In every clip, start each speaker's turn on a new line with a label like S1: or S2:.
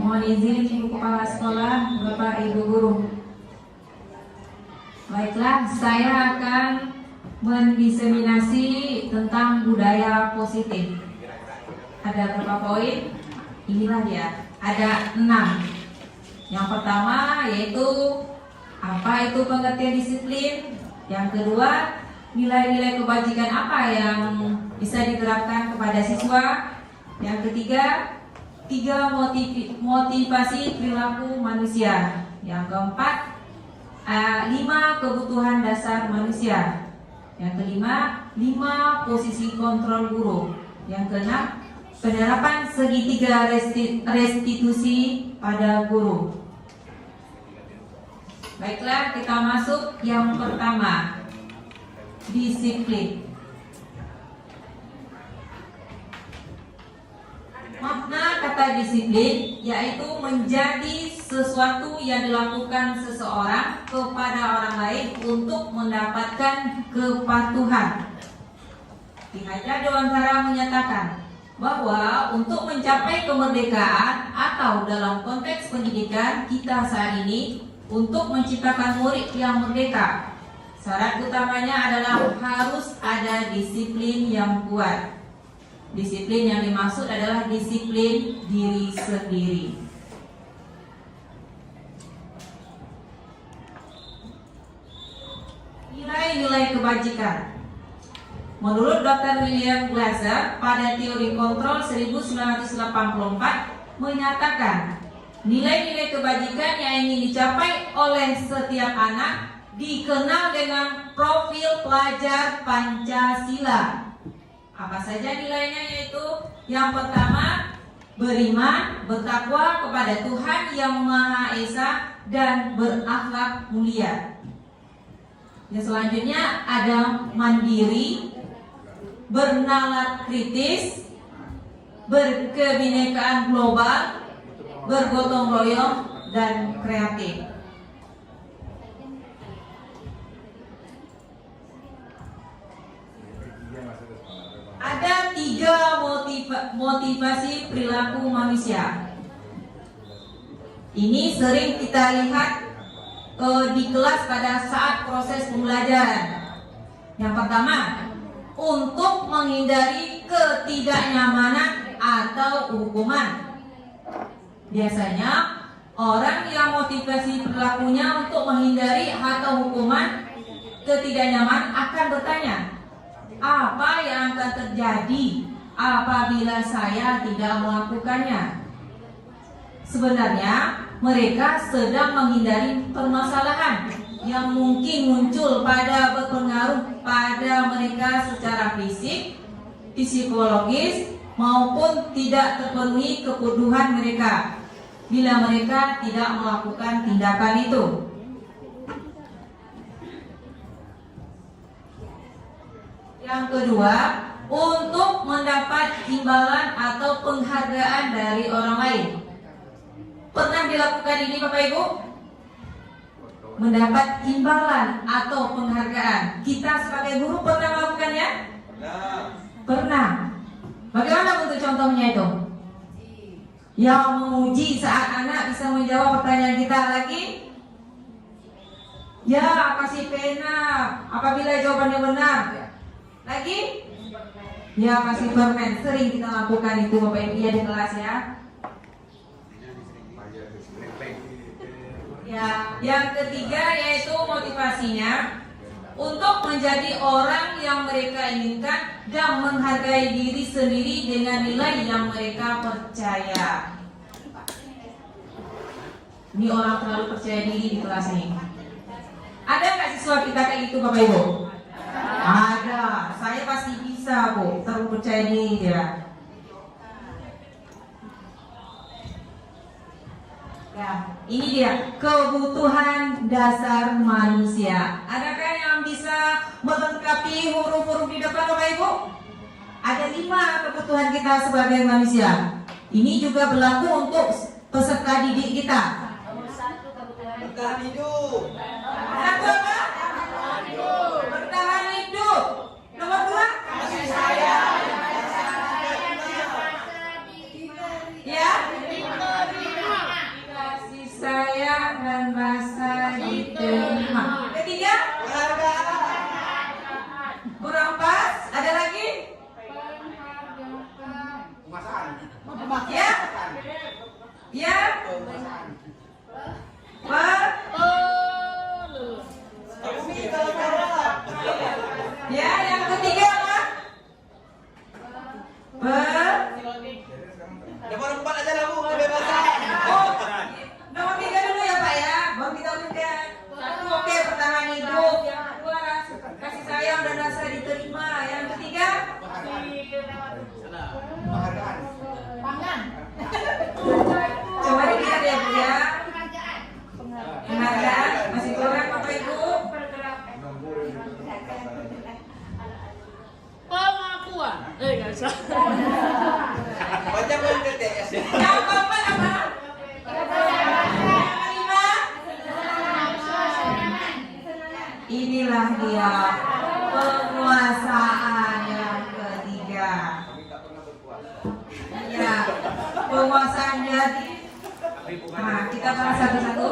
S1: Mohon izin Ibu Kepala Sekolah, Bapak Ibu Guru. Baiklah, saya akan mendiseminasi tentang budaya positif. Ada berapa poin? Inilah dia. Ada 6. Yang pertama yaitu apa itu pengertian disiplin. Yang kedua, nilai-nilai kebajikan apa yang bisa diterapkan kepada siswa. Yang ketiga, 3 motivasi perilaku manusia. Yang keempat, 5 kebutuhan dasar manusia. Yang kelima, 5 posisi kontrol guru. Yang keenam, penerapan segitiga restitusi pada guru. Baiklah, kita masuk yang pertama, disiplin. Makna kata disiplin yaitu menjadi sesuatu yang dilakukan seseorang kepada orang lain untuk mendapatkan kepatuhan. Ki Hajar Dewantara menyatakan bahwa untuk mencapai kemerdekaan atau dalam konteks pendidikan kita saat ini, untuk menciptakan murid yang merdeka, syarat utamanya adalah harus ada disiplin yang kuat. Disiplin yang dimaksud adalah disiplin diri sendiri. Nilai-nilai kebajikan. Menurut Dr. William Glasser pada teori kontrol 1984 menyatakan nilai-nilai kebajikan yang ingin dicapai oleh setiap anak dikenal dengan profil pelajar Pancasila. Apa saja nilainya? Yaitu yang pertama, beriman, bertakwa kepada Tuhan Yang Maha Esa, dan berakhlak mulia. Yang selanjutnya ada mandiri, bernalar kritis, berkebinekaan global, bergotong royong, dan kreatif. Ada 3 motivasi perilaku manusia. Ini sering kita lihat di kelas pada saat proses pembelajaran. Yang pertama, untuk menghindari ketidaknyamanan atau hukuman. Biasanya orang yang motivasi perilakunya untuk menghindari atau hukuman ketidaknyamanan akan bertanya, apa yang akan terjadi apabila saya tidak melakukannya? Sebenarnya mereka sedang menghindari permasalahan yang mungkin muncul pada berpengaruh pada mereka secara fisik, psikologis, maupun tidak terpenuhi kebutuhan mereka bila mereka tidak melakukan tindakan itu. Yang kedua, untuk mendapat imbalan atau penghargaan dari orang lain. Pernah dilakukan ini Bapak Ibu? Mendapat imbalan atau penghargaan. Kita sebagai guru pernah melakukannya? Pernah. Bagaimana bentuk contohnya itu? Yang menguji saat anak bisa menjawab pertanyaan kita lagi. Ya, kasih pena apabila jawabannya benar. Lagi? Ya, kasih permen. Sering kita lakukan itu Bapak Ibu ya di kelas ya. Ya, yang ketiga yaitu motivasinya untuk menjadi orang yang mereka inginkan dan menghargai diri sendiri dengan nilai yang mereka percaya. Ini orang terlalu percaya diri di kelas ini. Ada nggak siswa kita kayak gitu Bapak Ibu? Ada. Saya pasti bisa Bu, terlalu percaya diri dia. Ya, ini dia kebutuhan dasar manusia. Adakah yang bisa melengkapi huruf-huruf di depan Bapak Ibu? Ada 5 kebutuhan kita sebagai manusia. Ini juga berlaku untuk peserta didik kita.
S2: Nomor 1 kebutuhan
S3: bertahan hidup.
S1: Satu apa? Bertahan hidup. Nomor 2?
S3: Kasih sayang.
S1: Ya. Ya. Ya, yang ketiga apa?
S3: Nomor 4 aja lah Bu, kebebasan.
S1: Oh, nomor 3 dulu ya Pak ya. Baru kita lanjutkan. 1, oke, bertahan hidup. Yang kedua, kasih sayang dan rasa diterima. Yang ketiga,
S3: Penghargaan.
S1: coba dilihat ya Bu ya. Penghargaan masih kurang Bapak Ibu.
S4: Pengakuan. Nggak usah.
S3: Baca pun TTS.
S1: Yang keempat apa? Yang kelima, inilah dia penguasaan yang ketiga. Ya, penguasaan jadi. Nah, kita bahas satu-satu.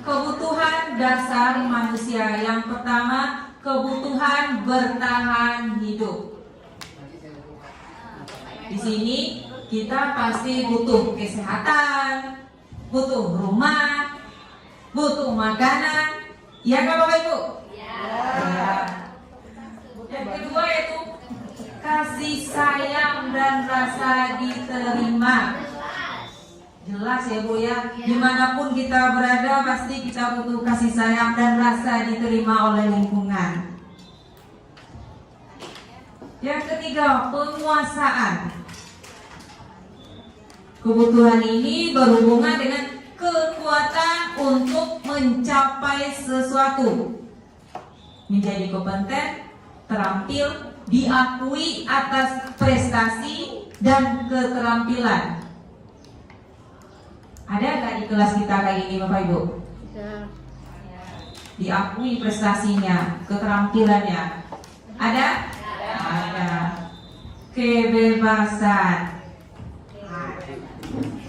S1: Kebutuhan dasar manusia. Yang pertama, kebutuhan bertahan hidup. Di sini kita pasti butuh kesehatan, butuh rumah, butuh makanan. Iya kan Bapak Ibu? Ya. Yang kedua yaitu kasih sayang dan rasa diterima. Jelas ya Bu ya, dimanapun kita berada pasti kita butuh kasih sayang dan rasa diterima oleh lingkungan. Yang ketiga, penguasaan. Kebutuhan ini berhubungan dengan kekuatan untuk mencapai sesuatu, menjadi kompeten, terampil, diakui atas prestasi dan keterampilan. Ada nggak di kelas kita kayak gini Bapak Ibu? Diakui prestasinya, keterampilannya. Ada? Ada. Kebebasan.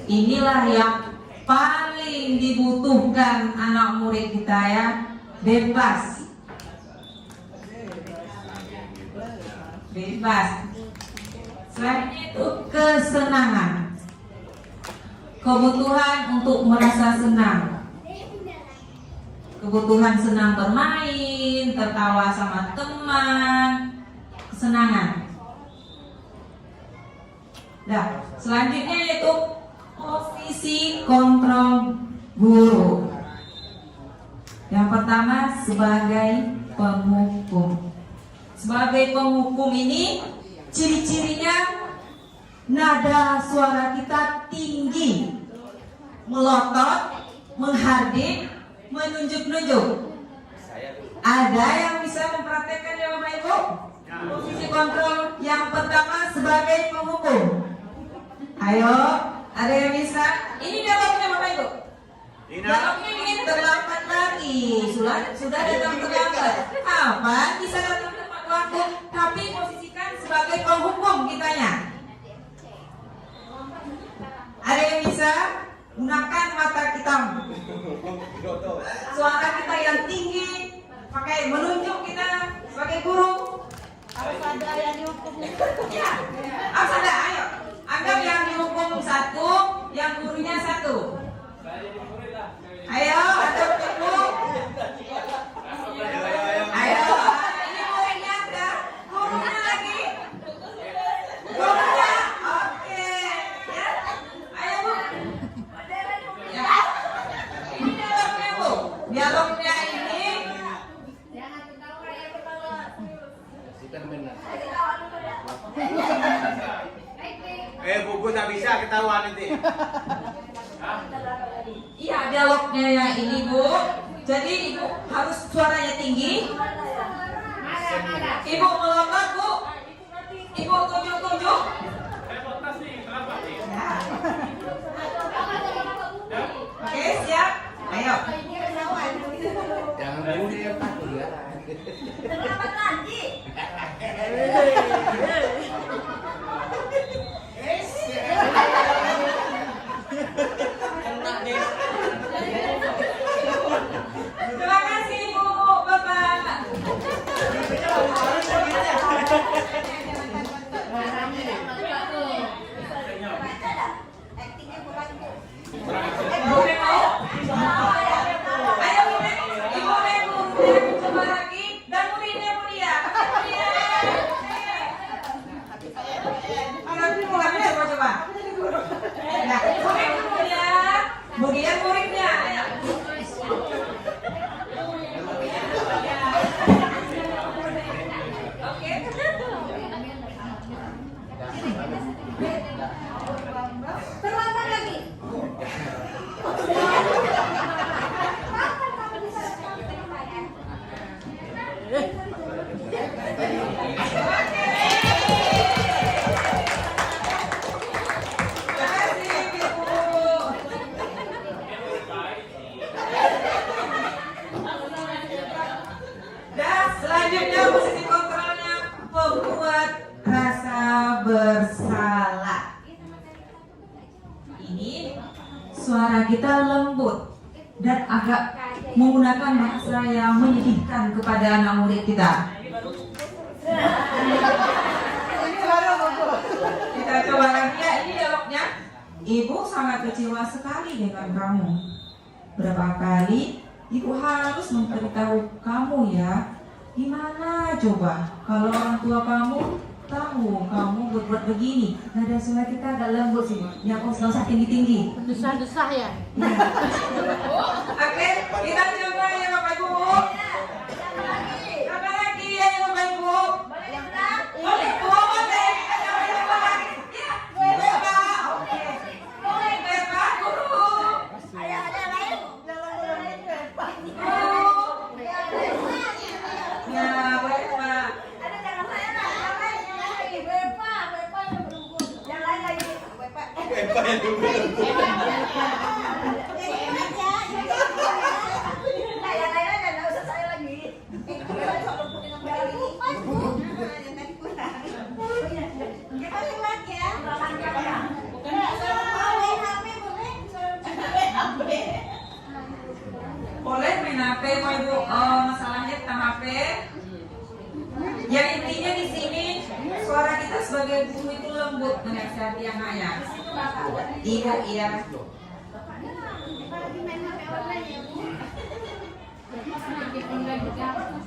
S1: Inilah yang paling dibutuhkan anak murid kita ya, bebas. Bebas. Selain itu kesenangan. Kebutuhan untuk merasa senang. Kebutuhan senang bermain, tertawa sama teman, kesenangan. Nah, selanjutnya yaitu posisi kontrol guru. Yang pertama sebagai penghukum. Sebagai penghukum ini ciri-cirinya nada suara kita tinggi, melotot, menghardik, menunjuk-nunjuk. Ada yang bisa mempraktekkan ya Bapak Ibu? Posisi kontrol yang pertama sebagai penghukum. Ayo, ada yang bisa? Ini dialognya Bapak Ibu. Dialognya ini terlambat lagi. Sudah datang terlambat. Apa? Bisa datang tepat waktu, tapi posisikan sebagai penghukum kitanya. Ada yang bisa? Gunakan mata kita, suara kita yang tinggi, pakai menunjuk kita sebagai guru.
S2: Harus ada yang dihukum.
S1: Ya, harus ada. Ayo, anggap yang dihukum satu, yang gurunya satu. Ayo, ada guru. Ayo, ini muridnya ada, gurunya lagi. Gurunya, oke. Ya, ayo Bu. Ya. Ini dialognya Bu. Dialognya ini.
S2: Jangan ketawa ya ketawa.
S3: Buku tak bisa ketahuan nanti.
S1: Iya, dialognya yang ini Bu. Jadi Ibu harus suaranya tinggi. Ibu melompat Bu. Ibu tunjuk-tunjuk. Ya. Oke, siap. Ayo.
S3: Jangan bunyi ya takut ya.
S2: Terlambat lagi.
S1: Terima kasih Ibu, Bapak. Dan selanjutnya posisi kontrolnya pembuat rasa bersalah. Ini suara kita lembut dan agak menggunakan bahasa yang menyedihkan kepada anak murid kita. Kita coba lagi ya, ini dialognya. Ibu sangat kecewa sekali dengan kamu. Berapa kali ibu harus memberitahu kamu ya. Gimana coba kalau orang tua kamu tahu kamu berbuat begini? Nada suara kita agak lembut sih. Yang nggak usah tinggi-tinggi.
S4: Desah-desah ya.
S1: Oke, kita coba ya Bapak Ibu. Coba lagi ya Bapak Ibu. Boleh Bu, boleh. Kita coba lagi. Ya, boleh Pak. Oke. Boleh Pak Guru. Ya, boleh Pak. Boleh main HP Bapak Ibu. Oh, masalahnya tentang HP. Yang intinya di sini suara kita sebagai guru itu lembut menasihati anak ya. Iya, iya.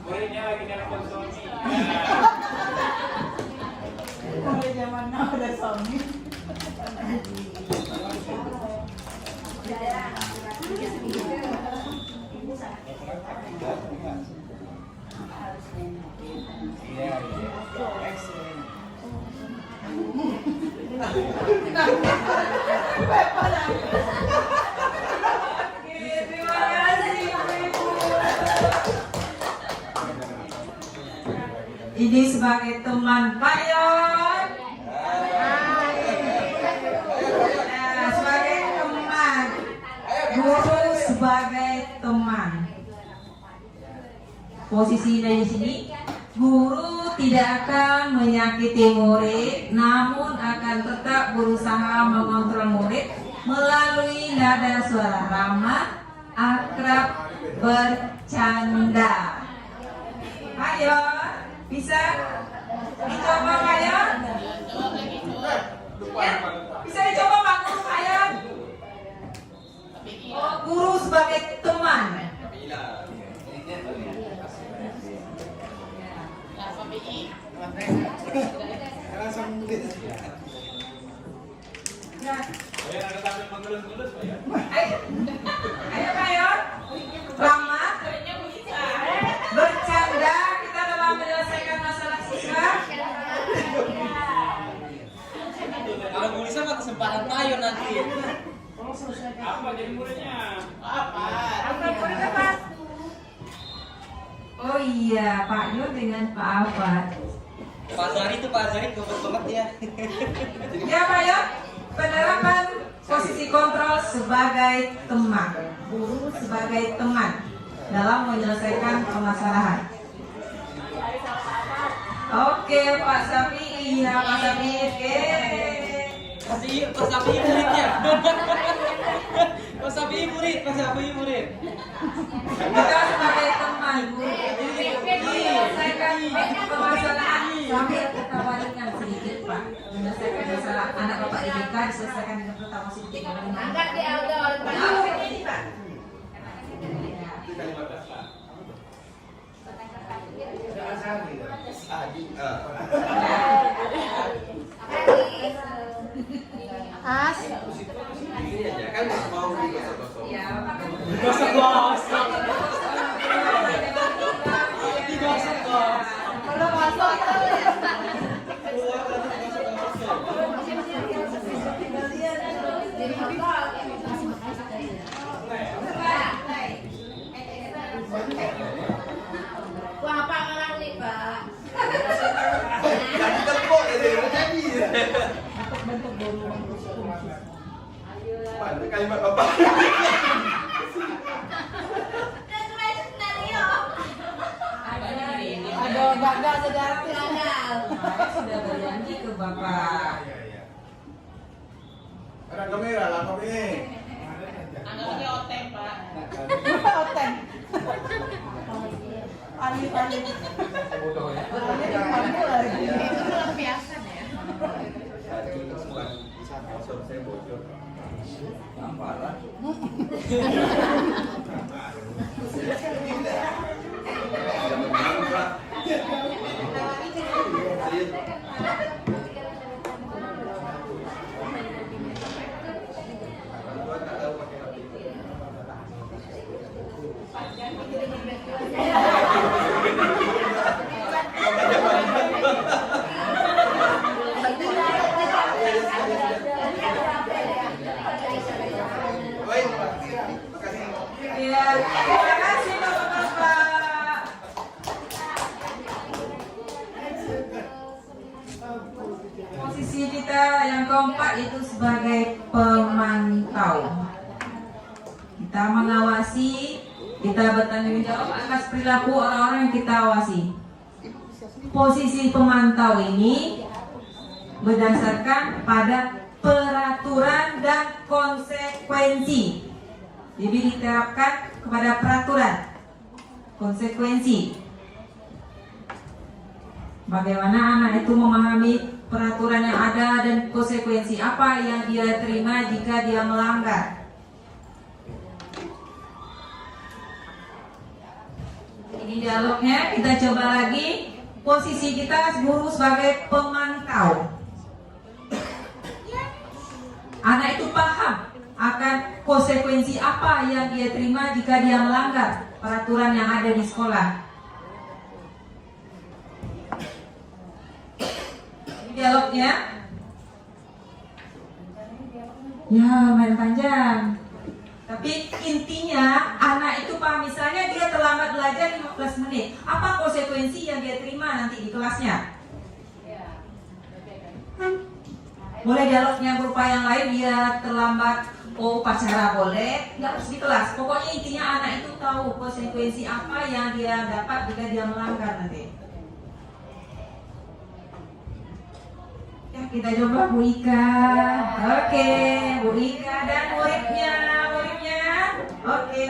S3: Muridnya lagi nelfon Sony.
S2: Mulai zaman now udah Sony.
S3: Iya, excellent.
S1: Terima kasih Ibu. Ini sebagai teman Pak Yon. Nah, sebagai teman, guru sebagai teman. Posisinya di sini, guru tidak akan menyakiti murid, namun akan tetap berusaha mengontrol murid melalui nada suara ramah, akrab, bercanda. Ayo, bisa dicoba Pak Yon? Ya, bisa dicoba Pak Guru Pak Yon? Oh, guru sebagai teman. Ya.
S3: Saya ada tampil mengelus-ngelus Pak ya.
S1: Ayo, ayo Pak Yon. Ramah, bercanda, kita dalam menyelesaikan masalah siswa.
S5: Kalau Bu Lisa mah kesempatan tayo nanti.
S3: Apa jadi muridnya?
S1: Oh iya, Pak Yon dengan Pak Afat.
S5: Pak Zari goblok banget ya.
S1: Ya Pak Yon, penerapan posisi kontrol sebagai teman, guru sebagai teman dalam menyelesaikan permasalahan. Oke Pak Safi, iya Pak Safi, oke.
S5: Pas Sapi muridnya. Pas Sapi murid.
S1: Kita sebagai teman, guru menyelesaikan permasalahan sambil kita waringkan sedikit Pak. Menyelesaikan masalah anak Bapak Dika diselesaikan dengan pertama sedikit.
S2: Angkat di outdoor.
S1: Ini Pak.
S4: As.
S3: Kan mau digosok-gosok.
S1: Ya, Bapak.
S5: Gosok-gosok. Digosok-gosok.
S2: Kalau masuk jadi
S3: kalimat bapak.
S2: Aduh, gagal sejarah.
S1: Saya sudah berjanji ke Bapak.
S3: Ada kamera lah kami.
S5: Anaknya oteng, Pak.
S2: Oteng. Alif.
S3: Bodoh ya.
S2: Alif kamu lagi.
S4: Biasa ya.
S3: Saya bocor. Parah.
S1: Ya, terima kasih Bapak-Bapak. Posisi kita yang keempat itu sebagai pemantau. Kita mengawasi, kita bertanggung jawab atas perilaku orang-orang yang kita awasi. Posisi pemantau ini berdasarkan pada peraturan dan konsekuensi. Jadi diterapkan kepada peraturan, konsekuensi. Bagaimana anak itu memahami peraturan yang ada dan konsekuensi apa yang dia terima jika dia melanggar. Ini dialognya, kita coba lagi. Posisi kita guru sebagai pemantau. Anak itu paham akan konsekuensi apa yang dia terima jika dia melanggar peraturan yang ada di sekolah. Ini dialognya. Ya, main panjang. Tapi intinya anak itu paham, misalnya dia terlambat belajar 15 menit. Apa konsekuensi yang dia terima nanti di kelasnya? Boleh dialognya berupa yang lain, dia terlambat, oh upacara boleh, nggak harus di kelas. Pokoknya intinya anak itu tahu konsekuensi apa yang dia dapat jika dia melanggar nanti. Ya, kita coba Bu Ika. Oke, Bu Ika dan muridnya. Oke.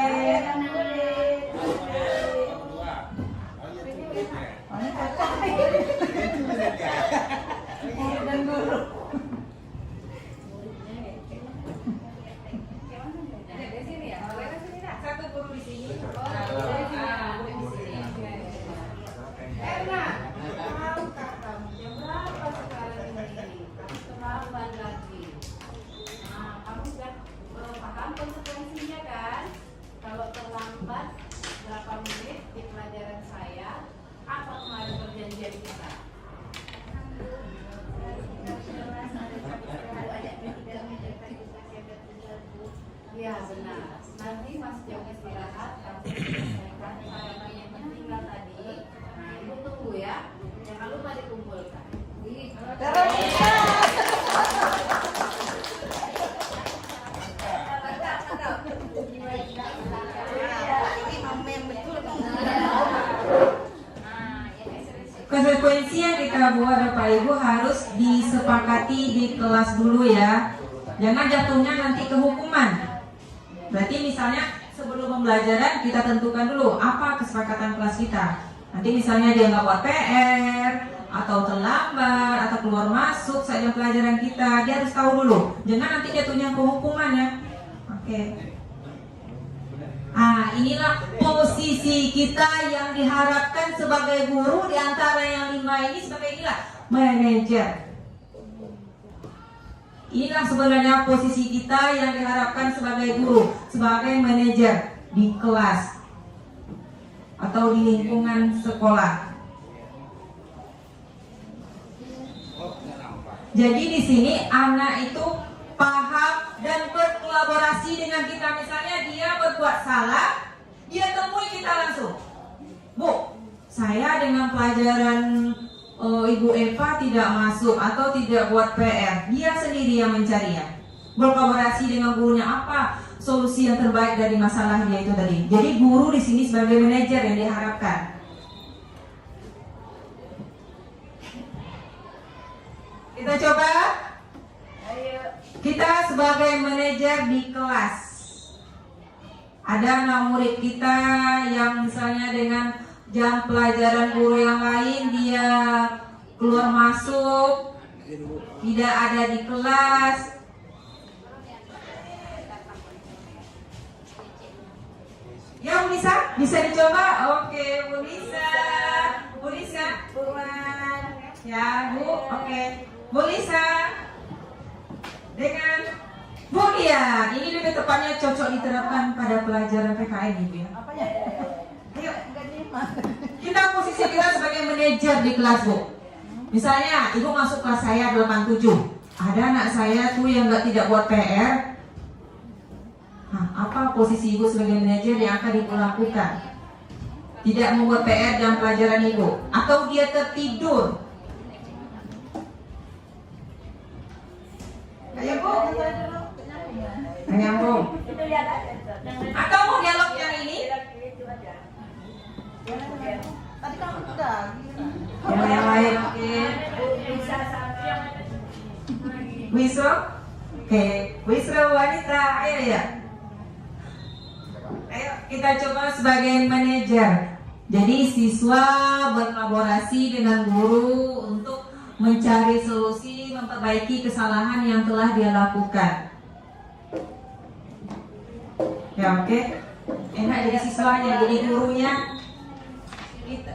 S2: Dan guru.
S1: Satu guru di sini.
S6: Konsekuensinya kan, kalau terlambat berapa menit di pelajaran saya, apa kemarin perjanjian kita? Ya benar. Nanti Mas Jong istirahat, kamu selesaikan sarapan yang tinggal tadi. Nah ibu tunggu ya, jangan lupa dikumpulkan.
S1: Konsekuensi yang kita buat Bapak Ibu harus disepakati di kelas dulu ya. Jangan jatuhnya nanti ke hukuman. Berarti misalnya sebelum pembelajaran kita tentukan dulu apa kesepakatan kelas kita. Nanti misalnya dia nggak buat PR atau terlambat atau keluar masuk saat jam pelajaran kita, dia harus tahu dulu. Jangan nanti jatuhnya ke hukuman ya. Oke. Inilah posisi kita yang diharapkan sebagai guru di antara yang 5 ini sebagai inilah manajer. Inilah sebenarnya posisi kita yang diharapkan sebagai guru, sebagai manajer di kelas atau di lingkungan sekolah. Jadi di sini anak itu paham dan berkolaborasi dengan kita. Misalnya dia berbuat salah, dia temui kita langsung. Bu, saya dengan pelajaran Ibu Eva tidak masuk atau tidak buat PR. Dia sendiri yang mencari ya. berkolaborasi dengan gurunya, apa solusi yang terbaik dari masalahnya itu tadi. Jadi guru di sini sebagai manajer yang diharapkan. Kita coba. Kita sebagai manajer di kelas. Ada anak murid kita yang misalnya dengan jam pelajaran guru yang lain dia keluar masuk, tidak ada di kelas. Ya bisa dicoba? Oke, Bu Lisa, Puan. Ya Bu, oke. Bu Lisa dengan Bu Dia, ini lebih tepatnya cocok diterapkan pada pelajaran PKN Ibu ya.
S2: Apa ya?
S1: Ayo,
S2: Enggak nyimak.
S1: kita posisi kita sebagai manajer di kelas Bu. Misalnya Ibu masuk kelas saya 87. Ada anak saya tuh yang tidak buat PR. Nah, apa posisi Ibu sebagai manajer yang akan Ibu lakukan? Tidak membuat PR dalam pelajaran Ibu, atau dia tertidur? Ayo Bu, nyambung. Atau mau dialog yang ini?
S2: Tadi kan udah.
S1: Yang lain, oke. Wisro, oke. Wisro wanita, ayo ya. Ayo kita coba sebagai manajer. Jadi siswa berkolaborasi dengan guru untuk mencari solusi, memperbaiki kesalahan yang telah dia lakukan. Ya oke. Enak jadi siswanya, jadi gurunya.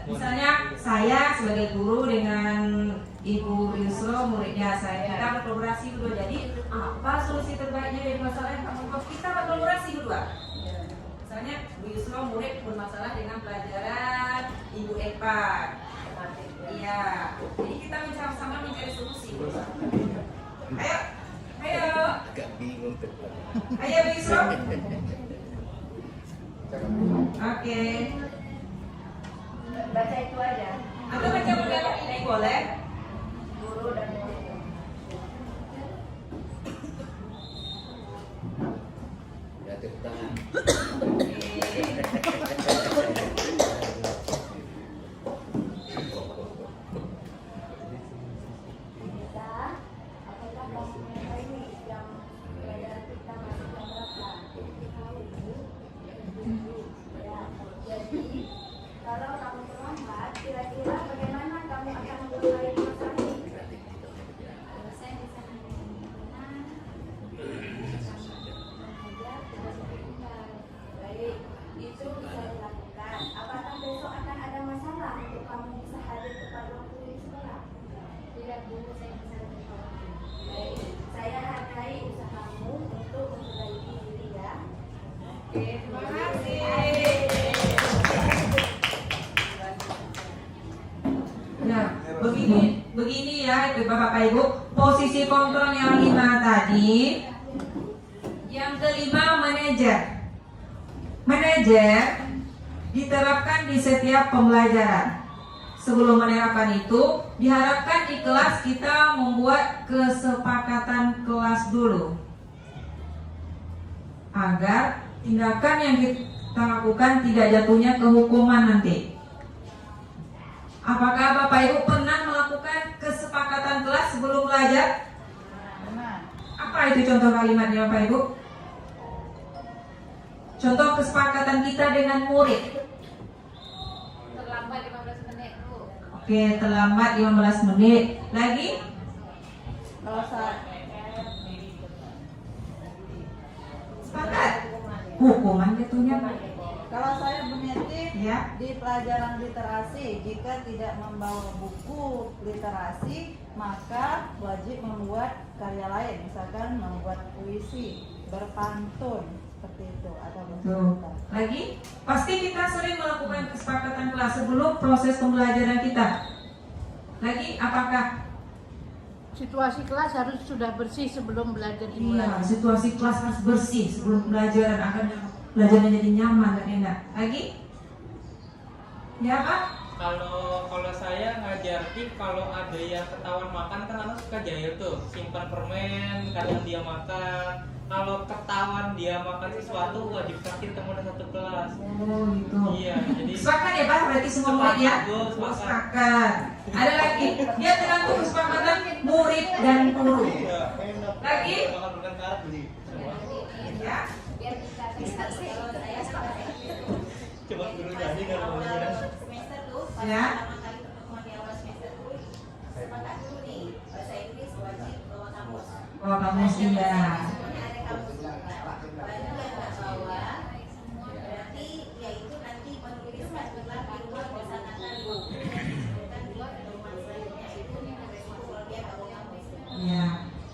S1: Misalnya saya sebagai guru dengan Ibu Yusro, muridnya saya, kita berkolaborasi berdua. Jadi apa solusi terbaiknya dari masalah yang kamu buat? Kita berkolaborasi berdua. Misalnya Bu Yusro murid bermasalah dengan pelajaran Ibu Eva. Iya. Jadi kita sama-sama mencari solusi. Ayo.
S3: Agak bingung tuh.
S1: Ayo Bu Yusro. Oke.
S6: Baca itu aja.
S1: Atau baca model ini boleh?
S6: Guru dan murid.
S3: Ya tepuk tangan.
S6: Apakah kamu mengetahui jam pelajaran kita masih jam berapa? Ya, jadi kalau kamu terlambat, kira-kira bagaimana kamu akan memulai masalah ini? Saya bisa baik, itu bisa dilakukan. Apakah besok akan ada masalah untuk kamu bisa hadir tepat waktu di sekolah? Tidak, Bu, saya bisa lebih baik, saya hargai usahamu untuk memperbaiki diri ya. Oke, terima kasih.
S1: Nah, begini ya Bapak Ibu, posisi kontrol yang 5 tadi. Yang kelima manajer. Manajer diterapkan di setiap pembelajaran. Sebelum menerapkan itu, diharapkan di kelas kita membuat kesepakatan kelas dulu, agar tindakan yang kita lakukan tidak jatuhnya ke hukuman nanti. Apakah Bapak Ibu pernah melakukan kesepakatan kelas sebelum belajar? Apa itu contoh kalimatnya Bapak Ibu? Contoh kesepakatan kita dengan murid.
S6: Terlambat 15 menit, Bu.
S1: Oke, terlambat 15 menit. Lagi?
S2: Kalau saya
S1: Sepakat? Hukuman jatuhnya Pak.
S2: Kalau saya Buneti
S1: Ya.
S2: di pelajaran literasi, jika tidak membawa buku literasi, maka wajib membuat karya lain, misalkan membuat puisi, berpantun, seperti itu atau
S1: Tuh.
S2: bercerita.
S1: Lagi? Pasti kita sering melakukan kesepakatan kelas sebelum proses pembelajaran kita. Lagi? Apakah?
S4: Situasi kelas harus sudah bersih sebelum belajar
S1: Iya,
S4: dimulai.
S1: situasi kelas harus bersih sebelum pembelajaran akan belajarnya jadi nyaman dan enak. Lagi? Ya Pak?
S5: Kalau saya ngajar tip, kalau ada yang ketahuan makan kan anak suka jahil tuh, simpan permen, kadang dia makan. Kalau ketahuan dia makan sesuatu wajib sakit teman satu kelas.
S1: Oh gitu.
S5: Iya, jadi
S1: Sepakat ya Pak, berarti semua murid ya?
S5: Sepakat.
S1: Sepakat. Ada lagi, dia tergantung kesepakatan murid dan guru. Lagi? Ya.
S6: Biar kita bisa kalau saya sepakat ya.
S5: Coba guru jadi kalau mau bilang.
S6: Semester tuh, pas
S1: Ya.
S6: pertama kali pertemuan di awal semester tuh, sepakat dulu nih, bahasa Inggris wajib bawa kamus.
S1: Oh kamu sih ya.
S6: Semuanya ada kamus juga. Banyak yang nggak bawa, berarti ya itu nanti menulis adalah di rumah melaksanakan bukan di rumah selanjutnya itu resiko kalau dia bawa kamus.
S1: Ya,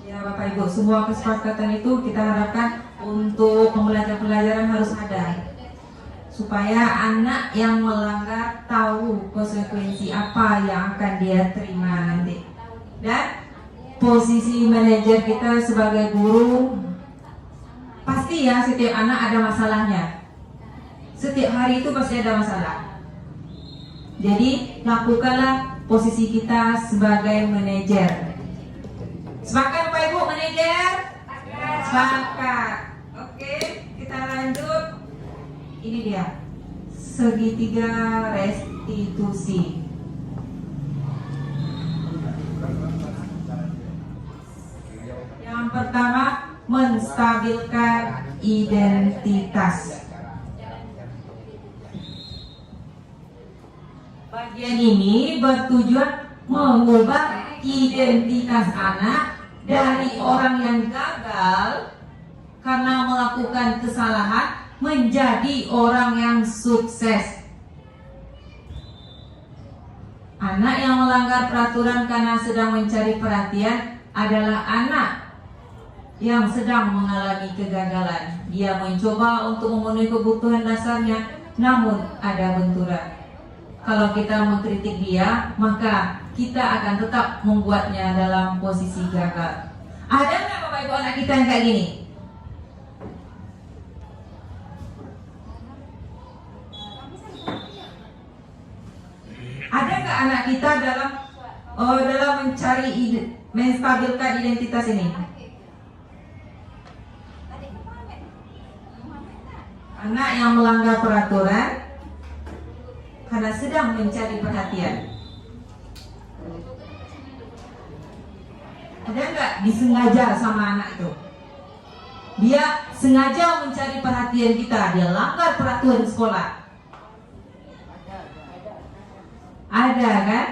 S1: ya Bapak Ibu, semua kesepakatan itu kita harapkan untuk pembelajaran harus ada, supaya anak yang melanggar tahu konsekuensi apa yang akan dia terima nanti. Dan posisi manajer kita sebagai guru, pasti ya setiap anak ada masalahnya. Setiap hari itu pasti ada masalah. Jadi lakukanlah posisi kita sebagai manajer. Sepakat Bapak Ibu manajer? Sepakat. Oke, kita lanjut. Ini dia, segitiga restitusi. Yang pertama, menstabilkan identitas. Bagian ini bertujuan mengubah identitas anak dari orang yang gagal karena melakukan kesalahan menjadi orang yang sukses. Anak yang melanggar peraturan karena sedang mencari perhatian adalah anak yang sedang mengalami kegagalan. Dia mencoba untuk memenuhi kebutuhan dasarnya, namun ada benturan. Kalau kita mengkritik dia, maka kita akan tetap membuatnya dalam posisi gagal. Ada nggak Bapak Ibu anak kita yang kayak gini? Ada nggak anak kita dalam mencari menstabilkan identitas ini? Anak yang melanggar peraturan karena sedang mencari perhatian. Ada nggak disengaja sama anak itu? Dia sengaja mencari perhatian kita, dia langgar peraturan sekolah. Ada kan?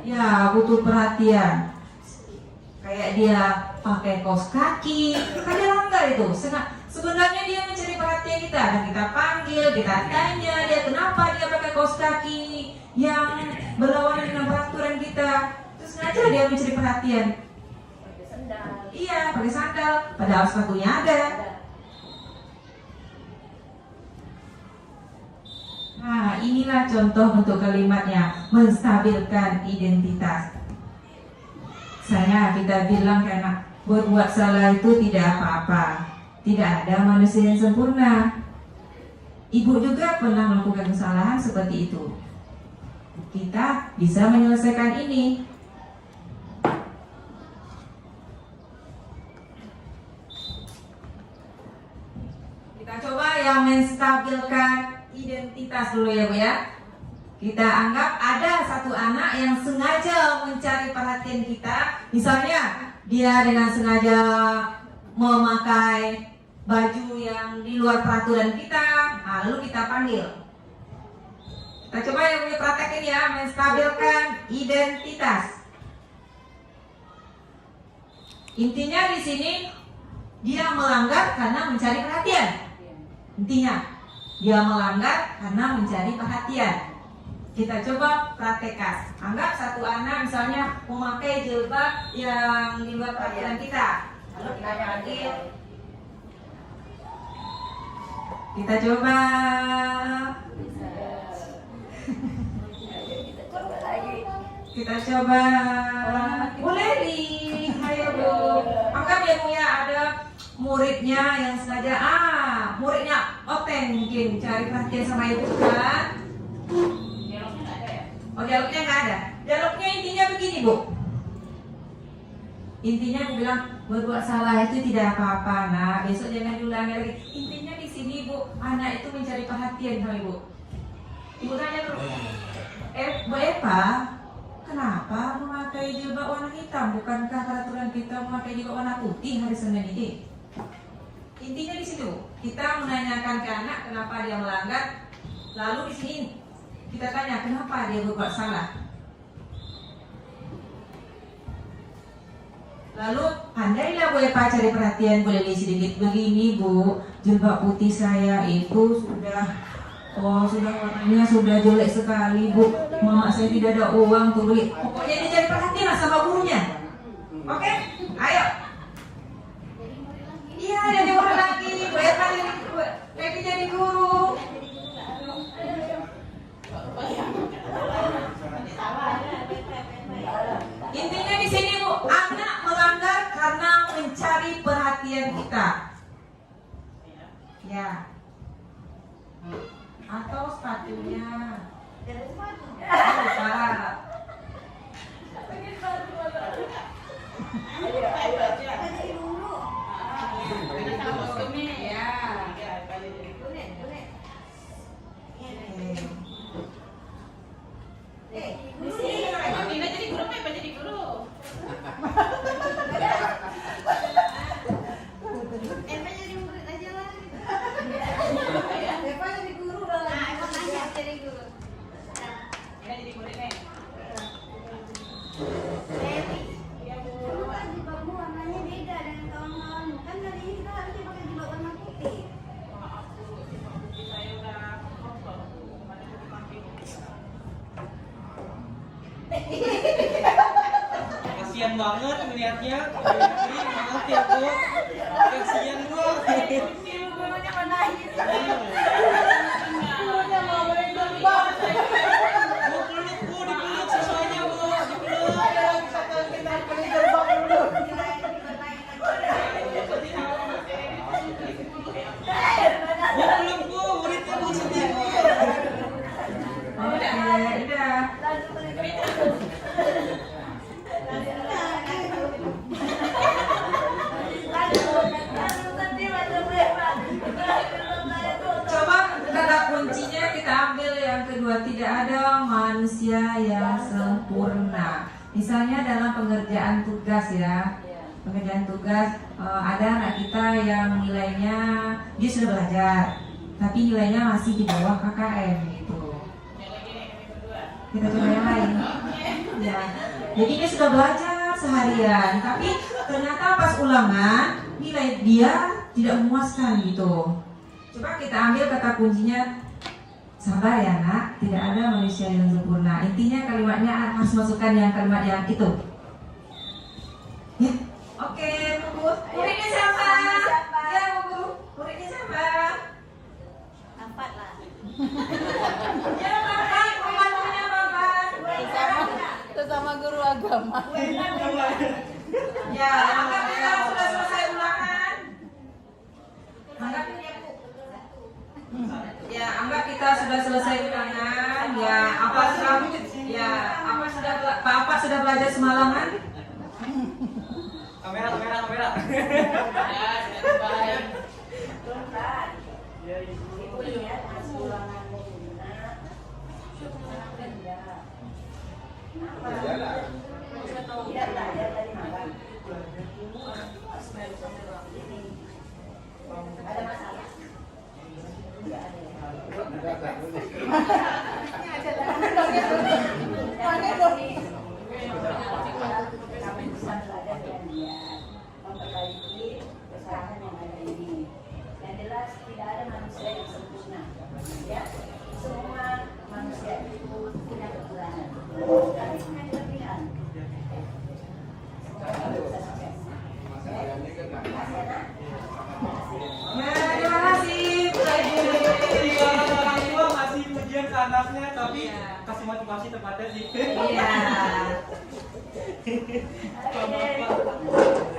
S1: Ya, butuh perhatian. Kayak dia pakai kaos kaki, kan dia langgar itu. Sebenarnya dia mencari perhatian kita, dan kita panggil, kita tanya dia kenapa dia pakai kaos kaki yang berlawanan dengan peraturan kita. Terus sengaja dia mencari perhatian. Iya, pakai sandal, padahal sepatunya ada. Nah, inilah contoh bentuk kalimatnya, menstabilkan identitas. Saya kita bilang karena berbuat salah itu tidak apa-apa. Tidak ada manusia yang sempurna. Ibu juga pernah melakukan kesalahan seperti itu. Kita bisa menyelesaikan ini. Kita coba yang menstabilkan identitas dulu ya Bu ya. Kita anggap ada satu anak yang sengaja mencari perhatian kita. Misalnya dia dengan sengaja memakai baju yang di luar peraturan kita, nah, lalu kita panggil. Kita coba yang punya praktekin ya, menstabilkan identitas. Intinya di sini dia melanggar karena mencari perhatian. Intinya dia melanggar karena mencari perhatian. Kita coba praktekkan. Anggap satu anak misalnya memakai jilbab yang di luar peraturan kita. Lalu kita panggil. Kita coba. Kita coba. Boleh nih. Ayo Bu. Anggap ya Bu ya, ada muridnya yang sengaja muridnya Oteng mungkin cari perhatian sama ibu kan?
S7: Dialognya nggak ada ya?
S1: Oh, dialognya nggak ada. Dialognya intinya begini, Bu. Intinya aku bilang berbuat salah itu tidak apa-apa, nak. Besok jangan diulangi lagi. Intinya di sini, Bu, anak itu mencari perhatian sama ibu. Ibu tanya terus, Bu Eva, kenapa memakai jilbab warna hitam? Bukankah peraturan kita memakai jilbab warna putih hari Senin ini? Intinya di situ, kita menanyakan ke anak kenapa dia melanggar. Lalu di sini kita tanya kenapa dia berbuat salah. Lalu andailah Bu Eva cari perhatian, boleh sedikit begini, Bu, jilbab putih saya itu sudah warnanya sudah jelek sekali, Bu. Mama saya tidak ada uang tuh beli. Pokoknya dia cari perhatian lah sama gurunya. Oke? Ayo. Iya, jadi guru lagi. Bu Eva jadi guru. Intinya di sini, Bu, anak melanggar karena mencari perhatian kita. Ya. Atau sepatunya. Salah. Ya.
S7: Tina jadi guru apa jadi guru?
S6: Emang jadi murid aja lah.
S2: Eva jadi guru udah
S6: Nah,
S2: lama.
S6: emang aja jadi guru.
S7: Tina jadi murid nih.
S6: Dulu kan jilbabmu warnanya beda dengan kawan-kawanmu. Kan hari ini kita harusnya pakai jilbab warna putih.
S7: Maaf Bu, jilbab putih saya udah kotor. Kemarin aku dipakai.
S5: Kasian banget melihatnya. Maaf ya, Bu. Kasian, Bu.
S6: Gurunya menangis.
S5: Bu, peluk, Bu, dipeluk sesuanya, Bu. Dipeluk. Bu, peluk, Bu. Muridnya Bu sedih, Bu.
S1: Oke, udah. Coba kata kuncinya kita ambil yang kedua, tidak ada manusia yang sempurna. Misalnya dalam pengerjaan tugas ya, pengerjaan tugas ada anak kita yang nilainya dia sudah belajar, tapi nilainya masih di bawah KKM gitu. Kita coba yang lain. Ya, jadi dia sudah belajar seharian, tapi ternyata pas ulangan nilai dia tidak memuaskan gitu. Coba kita ambil kata kuncinya, sabar ya nak, tidak ada manusia yang sempurna. Intinya kalimatnya harus masukkan yang kalimat yang itu. Ya, oke, Bu. Muridnya siapa? Ya, Bu. Muridnya siapa?
S6: Empat lah.
S1: Ya, Bapak, pembantunya Bapak.
S4: Sesama guru agama.
S1: Ya, anggap kita sudah selesai ulangan. Anggap kita sudah selesai ulangan. Ya, apa sudah belajar semalaman?
S5: Kamera.
S7: Ya, sudah baik.
S6: Ibu lihat hasil ulanganmu Lihat lah, lihat tadi makan. Ada masalah? Enggak ada ya? Kami bisa belajar dengan dia, memperbaiki kesalahan yang ada ini. Yang jelas tidak ada manusia yang sempurna, ya. Semua manusia itu punya kekurangan, tapi punya kelebihan. Semoga bisa sukses.
S1: Ya, terima kasih.
S5: Iya, orang tua ngasih pujian ke anaknya, tapi kasih motivasi tepatnya sih.
S1: Iya.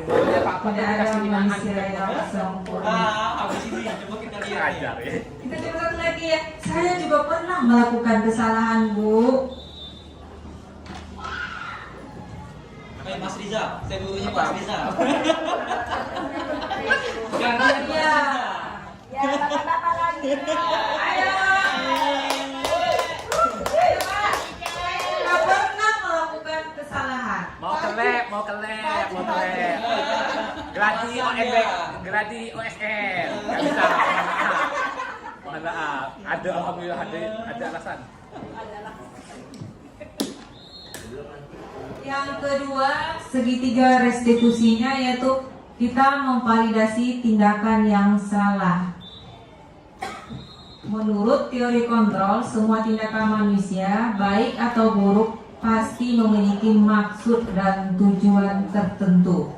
S3: Namanya Pak
S1: Tidak ada manusia yang sempurna.
S5: Habis ini coba kita lihat
S3: Ajar
S5: ya.
S3: ya.
S1: Kita coba satu lagi ya. Saya juga pernah melakukan kesalahan, Bu.
S5: Ayo Mas Riza, saya gurunya Mas Riza. Gantian Mas
S1: Ya.
S5: Riza.
S6: Ya, bapak-bapak lagi.
S1: Ayo. Ayo, Pak. Saya pernah melakukan kesalahan.
S3: Mau ke lab, mau ke lab, mau ke lab. Gratis OSN, gratis OSN. Gak bisa. Mohon maaf. Ada alhamdulillah ada alasan.
S1: Yang kedua, segitiga restitusinya yaitu kita memvalidasi tindakan yang salah. Menurut teori kontrol, semua tindakan manusia, baik atau buruk, pasti memiliki maksud dan tujuan tertentu.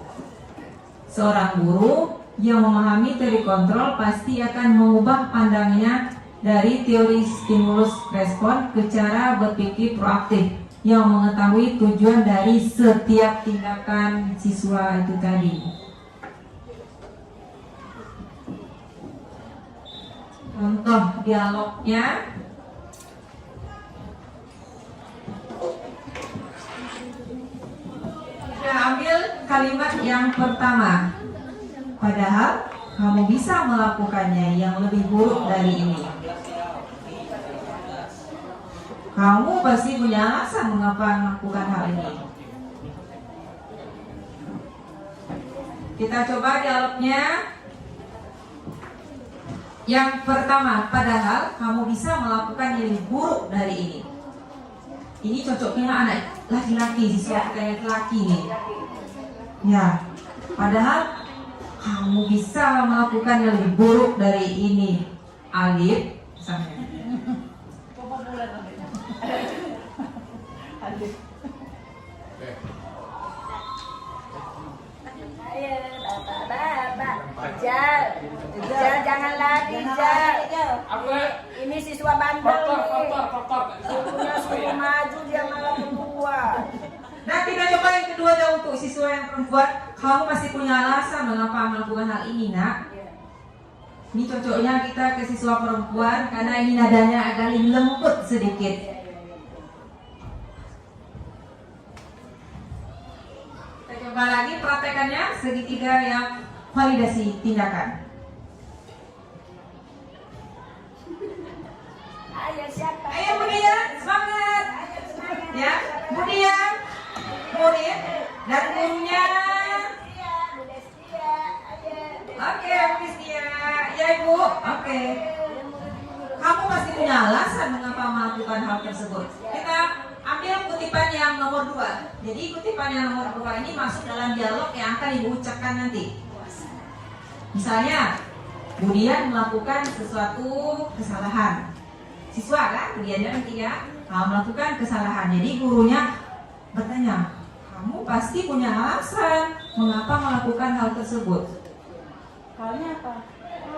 S1: Seorang guru yang memahami teori kontrol pasti akan mengubah pandangannya dari teori stimulus respon ke cara berpikir proaktif yang mengetahui tujuan dari setiap tindakan siswa itu tadi. Contoh dialognya. Kita ambil kalimat yang pertama. Padahal kamu bisa melakukannya yang lebih buruk dari ini. Kamu pasti punya alasan mengapa melakukan hal ini. Kita coba dialognya. Yang pertama, padahal kamu bisa melakukan yang lebih buruk dari ini. Ini cocoknya anak laki-laki, siswa kita yang laki nih. Ya, padahal kamu bisa melakukan yang lebih buruk dari ini. Alif, misalnya.
S6: Ayo, bapak-bapak. Jal, jangan lagi, Jal. Ini siswa bandel nih. Suruhnya suruh maju, dia malah keluar.
S1: Nah, kita coba yang kedua aja untuk siswa yang perempuan. Kamu masih punya alasan mengapa melakukan hal ini, nak? Ini cocoknya kita ke siswa perempuan karena ini nadanya agak lembut sedikit. Kita coba lagi praktekannya segitiga yang validasi tindakan.
S6: Ayo, siapa?
S1: Ayo kemudian semangat. Ya, kemudian murid dan gurunya. Oke, Miss Dia. Ya Ibu. Oke. Kamu masih punya alasan mengapa melakukan hal tersebut. Kita ambil kutipan yang nomor 2. Jadi kutipan yang nomor 2 ini masuk dalam dialog yang akan Ibu ucapkan nanti. Misalnya, Budian melakukan sesuatu kesalahan. Siswa kan, Budiannya nanti ya, melakukan kesalahan. Jadi gurunya bertanya, kamu pasti punya alasan mengapa melakukan hal tersebut.
S2: Halnya apa?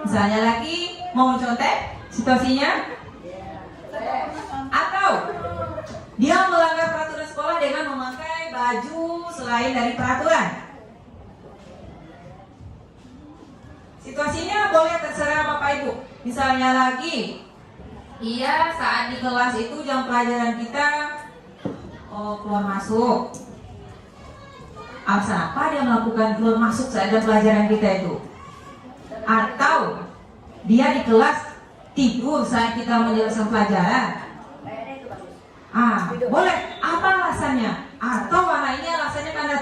S1: Misalnya lagi, mau contek situasinya? Atau dia melanggar peraturan sekolah dengan memakai baju selain dari peraturan. Situasinya boleh terserah Bapak Ibu. Misalnya lagi, iya saat di kelas itu jam pelajaran kita keluar masuk. Alasan apa dia melakukan keluar masuk saat jam pelajaran kita itu? Atau dia di kelas tidur saat kita menyelesaikan pelajaran. Boleh. Apa alasannya? Atau warna ini alasannya karena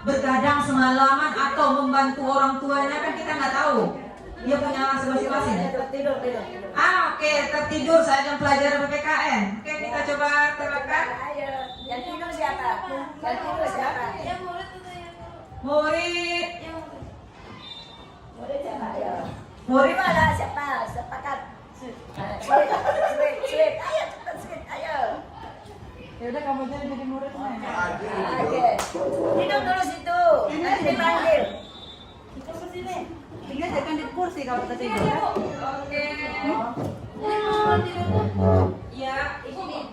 S1: bergadang semalaman atau membantu orang tuanya, kan kita nggak tahu. Dia punya alasan masing-masing.
S6: Tertidur.
S1: Oke, tertidur saat jam pelajaran PPKN. Oke, kita coba terapkan.
S6: Ayo, yang tidur siapa? Yang tidur siapa?
S1: Murid.
S6: Murid siapa? Ayo.
S1: Murid
S6: Gimana siapa? Sepakat. Sulit. Ayo cepat sulit. Ayo.
S2: Ya udah kamu jadi murid nih.
S6: Oke. Tidur dulu situ. Nanti dipanggil.
S2: Dia jangan di kursi kalau kita tidur kan.
S1: Oke. Ya, Ibu nih.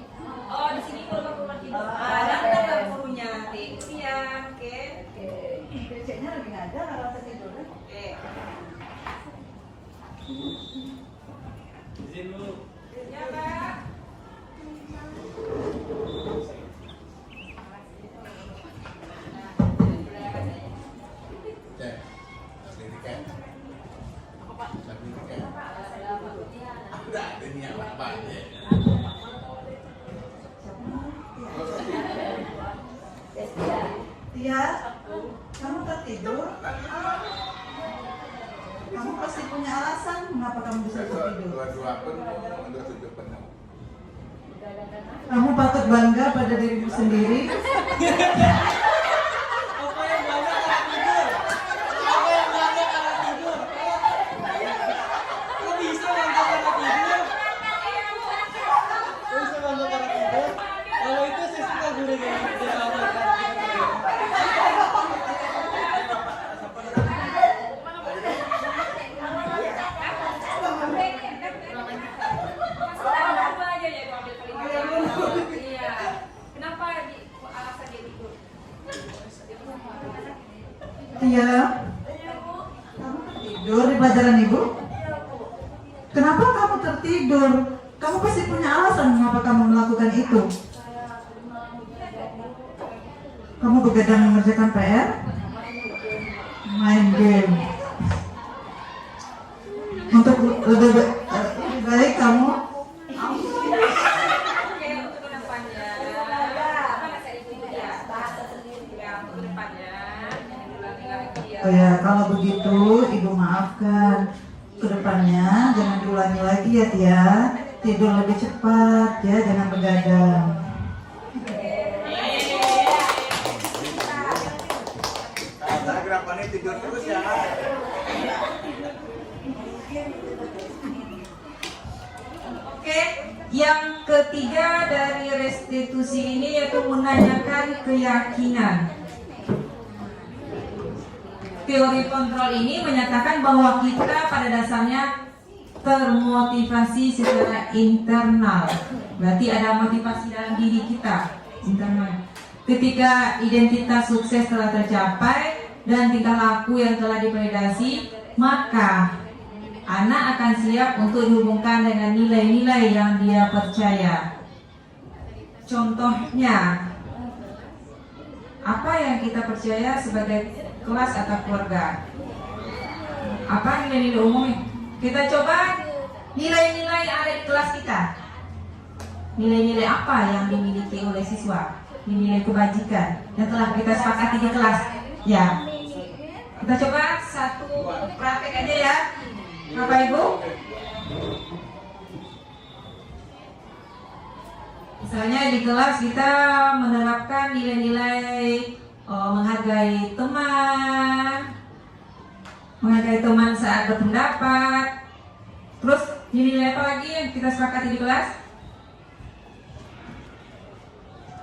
S1: Oh, di sini kalau kamu tidur. Ada gurunya nanti. Iya, oke.
S2: Ceceknya lagi ngajar kalau tidur.
S7: Oke.
S5: Izin dulu.
S7: Ya, Mbak.
S8: Cek, lirik kan? Lirik kan? Udah ada nih apa ya?
S2: Tia, kamu tertidur? Kamu pasti punya alasan mengapa kamu bisa tertidur.
S8: Dua-dua pun udah 7 penuh.
S2: Kamu patut bangga pada dirimu sendiri.
S5: Apa yang banyak karena tidur? Apa yang banyak karena tidur? Kok bisa bangga karena tidur? Kok bisa bangga karena tidur? Kalau itu sih suka gue dengan
S7: Apa aja ya gua ambil paling. Iya. Kenapa alasan dia tidur?
S2: Tia, kamu tertidur di pelajaran ibu? Kenapa kamu tertidur? Kamu pasti punya alasan mengapa kamu melakukan itu. Kamu begadang mengerjakan PR? Main game. Untuk lebih baik kamu
S7: Oke, untuk kedepannya. Apa saya ibu ya? Ya, untuk kedepannya. Jangan diulangi lagi ya.
S2: Oh ya, kalau begitu ibu maafkan. Kedepannya jangan diulangi lagi ya Tia. Tidur lebih cepat ya, jangan begadang.
S8: Nah, kenapa nih tidur terus ya?
S1: Oke, yang ketiga dari restitusi ini yaitu menanyakan keyakinan. Teori kontrol ini menyatakan bahwa kita pada dasarnya termotivasi secara internal. Berarti ada motivasi dalam diri kita, internal. Ketika identitas sukses telah tercapai dan tingkah laku yang telah divalidasi, maka anak akan siap untuk dihubungkan dengan nilai-nilai yang dia percaya. Contohnya, apa yang kita percaya sebagai kelas atau keluarga? Apa nilai-nilai umum? Kita coba nilai-nilai yang ada di kelas kita. Nilai-nilai apa yang dimiliki oleh siswa? Nilai kebajikan yang telah kita sepakati di kelas. Ya. Kita coba satu praktek aja ya. Bapak Ibu, misalnya di kelas kita menerapkan nilai-nilai menghargai teman saat berpendapat. Terus nilai apa lagi yang kita sepakati di kelas?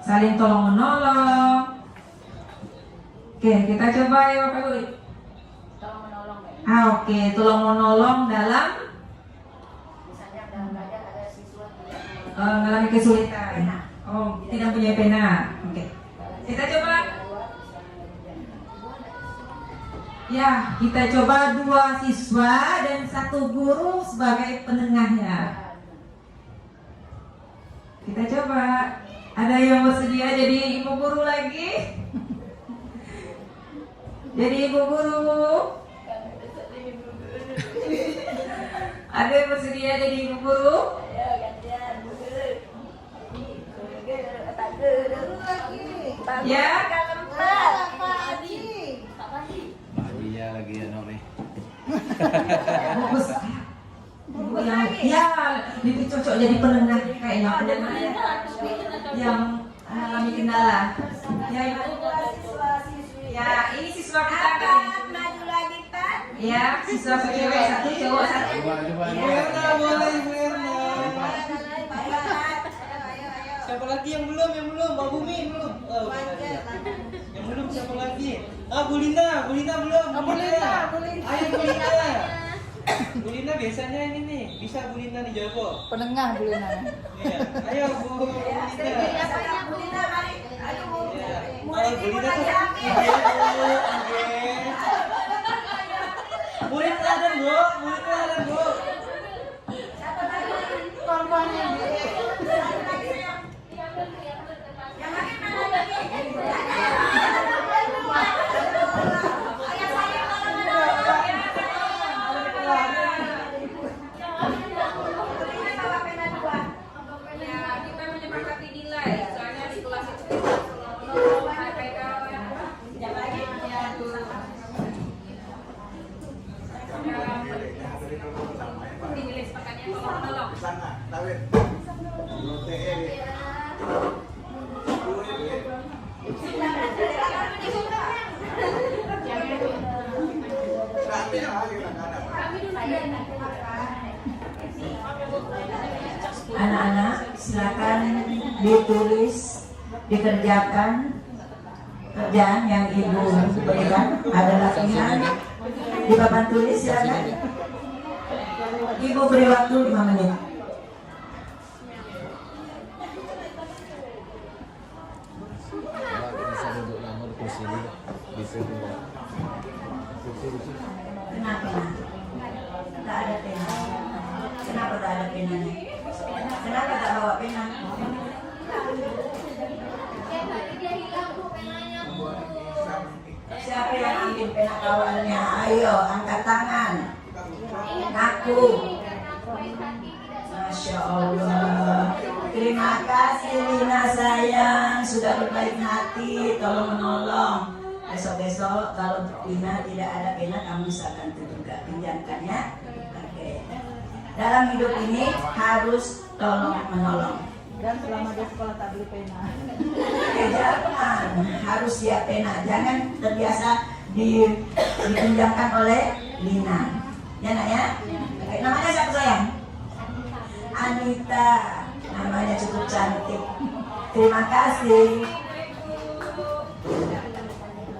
S1: Saling tolong menolong. Oke, kita coba ya Bapak Ibu. Oke, tolong menolong dalam mengalami kesulitan. Oh, tidak punya pena. Oke, kita coba. Ya, kita coba 2 siswa dan 1 guru sebagai penengahnya. Kita coba. Ada yang bersedia jadi ibu guru lagi? Jadi ibu guru? Ada yang bersedia jadi ibu guru? Ya?
S8: Iya lagi ya nih.
S1: Bagus. Ya, lebih cocok jadi penengah kayaknya. Penengah yang mengalami kendala. Ya, Ibu. Ya, ini siswa kita kan.
S6: Maju lagi, Pak.
S1: Ya, siswa cewek 1, cowok 1.
S8: Coba.
S5: Mirna, boleh Mirna. Siapa lagi yang belum? Mbak Bumi belum? Oh, yang belum siapa lagi? Bu Lina belum. Bu Lina. Ayo Bu Lina. Bu Lina biasanya ini nih, bisa Bu Lina dijawab.
S4: Penengah Bu Lina.
S5: Iya. Ayo Bu Lina.
S6: Bu Lina, mari. Ayo, Bu.
S5: Kalau Bu Lina tuh IG dulu, IG.
S8: Kawin.
S9: Anak-anak, silakan ditulis, dikerjakan kerjaan yang ibu berikan. Ada latihan di papan tulis, silakan. Ibu beri waktu 5 menit.
S8: Bisa duduk lama di kursi juga. Bisa juga.
S9: Kenapa? Tak ada pena. Kenapa tak ada penanya? Kenapa tak bawa pena? Siapa yang ambil pena kawannya? Ayo, angkat tangan. Ngaku. Masya Allah. Terima kasih Lina sayang, sudah berbaik hati, tolong menolong. Besok-besok kalau Lina tidak ada pena, kamu usahakan itu juga, pinjamkan ya. Oke. Dalam hidup ini harus tolong menolong.
S2: Dan selama dia sekolah tak beli pena.
S9: Jangan, harus siap pena. Jangan terbiasa dipinjamkan oleh Lina. Ya nak ya? Oke, namanya siapa sayang? Anita. Namanya cukup cantik. Terima kasih.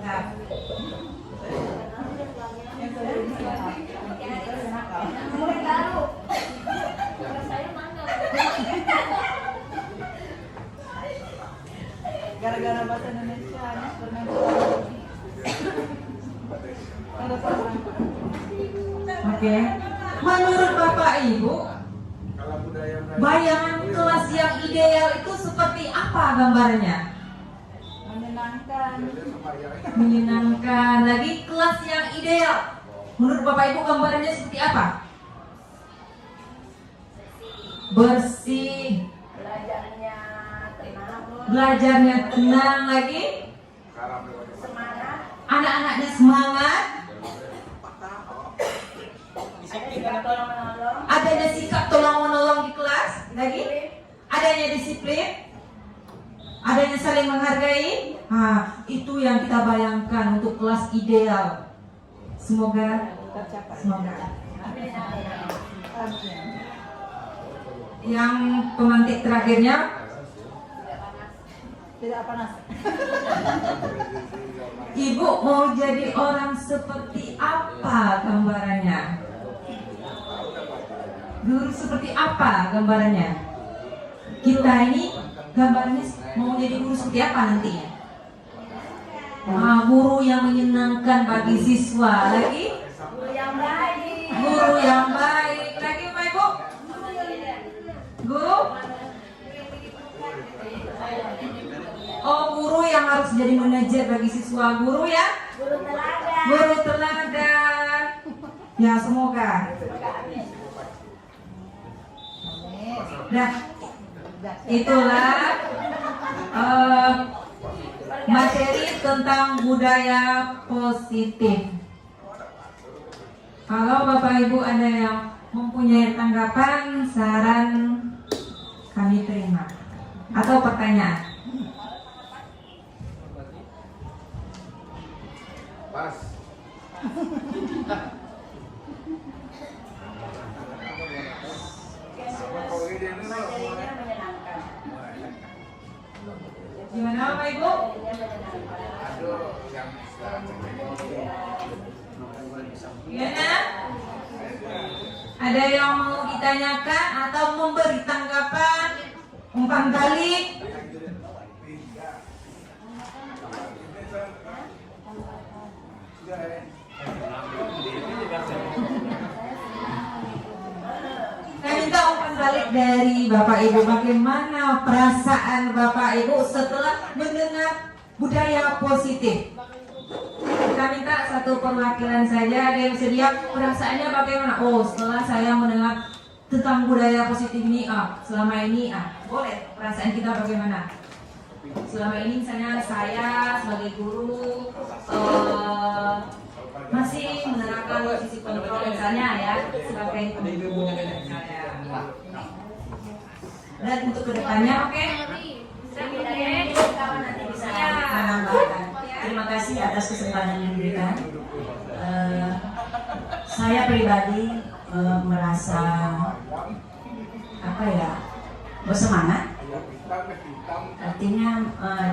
S9: Nah,
S6: Murid baru.
S2: Gara-gara bahasa Indonesia, Anas bermain ada orang.
S1: Oke. Menurut Bapak Ibu, bayangan kelas yang ideal itu seperti apa gambarnya?
S2: Menyenangkan.
S1: Menyenangkan. Lagi kelas yang ideal. Menurut Bapak Ibu gambarnya seperti apa? Bersih. Belajarnya tenang lagi. Anak-anaknya semangat. Adanya sikap tolong menolong di kelas lagi. Adanya disiplin. Adanya saling menghargai. Itu yang kita bayangkan untuk kelas ideal. Semoga. Yang pemantik terakhirnya,
S2: Tidak panas.
S1: Ibu mau jadi orang seperti apa gambarannya? Guru seperti apa gambarannya? Kita ini gambarnya mau jadi guru seperti apa nantinya? Guru yang menyenangkan bagi siswa. Lagi?
S6: Guru yang baik.
S1: Guru yang baik. Lagi Pak Ibu? Guru? Oh, guru yang harus jadi manajer bagi siswa. Guru ya?
S6: Guru teladan.
S1: Guru teladan. Ya, semoga. Nah, itulah materi tentang budaya positif. Kalau Bapak Ibu ada yang mempunyai tanggapan, saran, kami terima. Atau pertanyaan.
S8: Pas.
S6: Materinya menyenangkan.
S1: Gimana Bapak Ibu? Gimana? Ada yang mau ditanyakan atau memberi tanggapan, umpan balik? Saya minta umpan balik dari Bapak Ibu. Bagaimana perasaan Bapak Ibu setelah mendengar budaya positif? Kita minta satu perwakilan saja. Ada yang sedia, perasaannya bagaimana? Oh, setelah saya mendengar tentang budaya positif ini, selama ini, boleh perasaan kita bagaimana? Selama ini misalnya saya sebagai guru masih menerapkan sisi kontrol misalnya ya sebagai guru saya. Dan untuk kedepannya, oke?
S9: Nanti bisa menambahkan. Terima kasih atas kesempatan yang diberikan. Saya pribadi merasa bersemangat. Artinya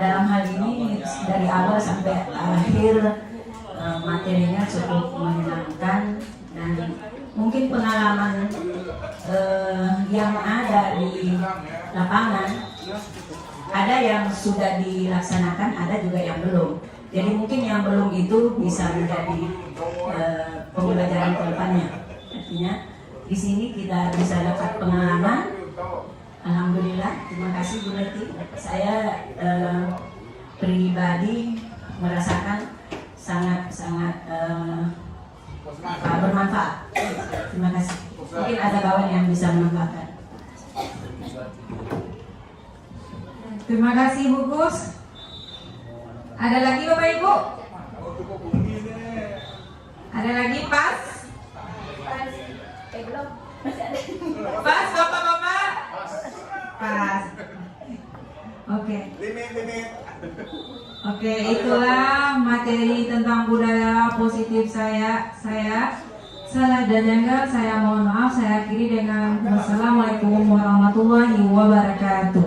S9: dalam hal ini dari awal sampai akhir materinya cukup menyenangkan, dan mungkin pengalaman yang ada di lapangan ada yang sudah dilaksanakan, ada juga yang belum. Jadi mungkin yang belum itu bisa menjadi pembelajaran ke depannya. Artinya di sini kita bisa dapat pengalaman. Alhamdulillah, terima kasih Bu Leti. Saya pribadi merasakan sangat bermanfaat. Terima kasih. Mungkin ada kawan yang bisa menambahkan.
S1: Terima kasih Bu Gus. Ada lagi Bapak Ibu? Ada lagi pas?
S6: Belum. Masih ada.
S1: Pas Bapak-bapak? Pas. Oke. Oke, itulah materi tentang budaya positif saya. Salah dan janggal saya mohon maaf. Saya akhiri dengan wassalamualaikum warahmatullahi wabarakatuh.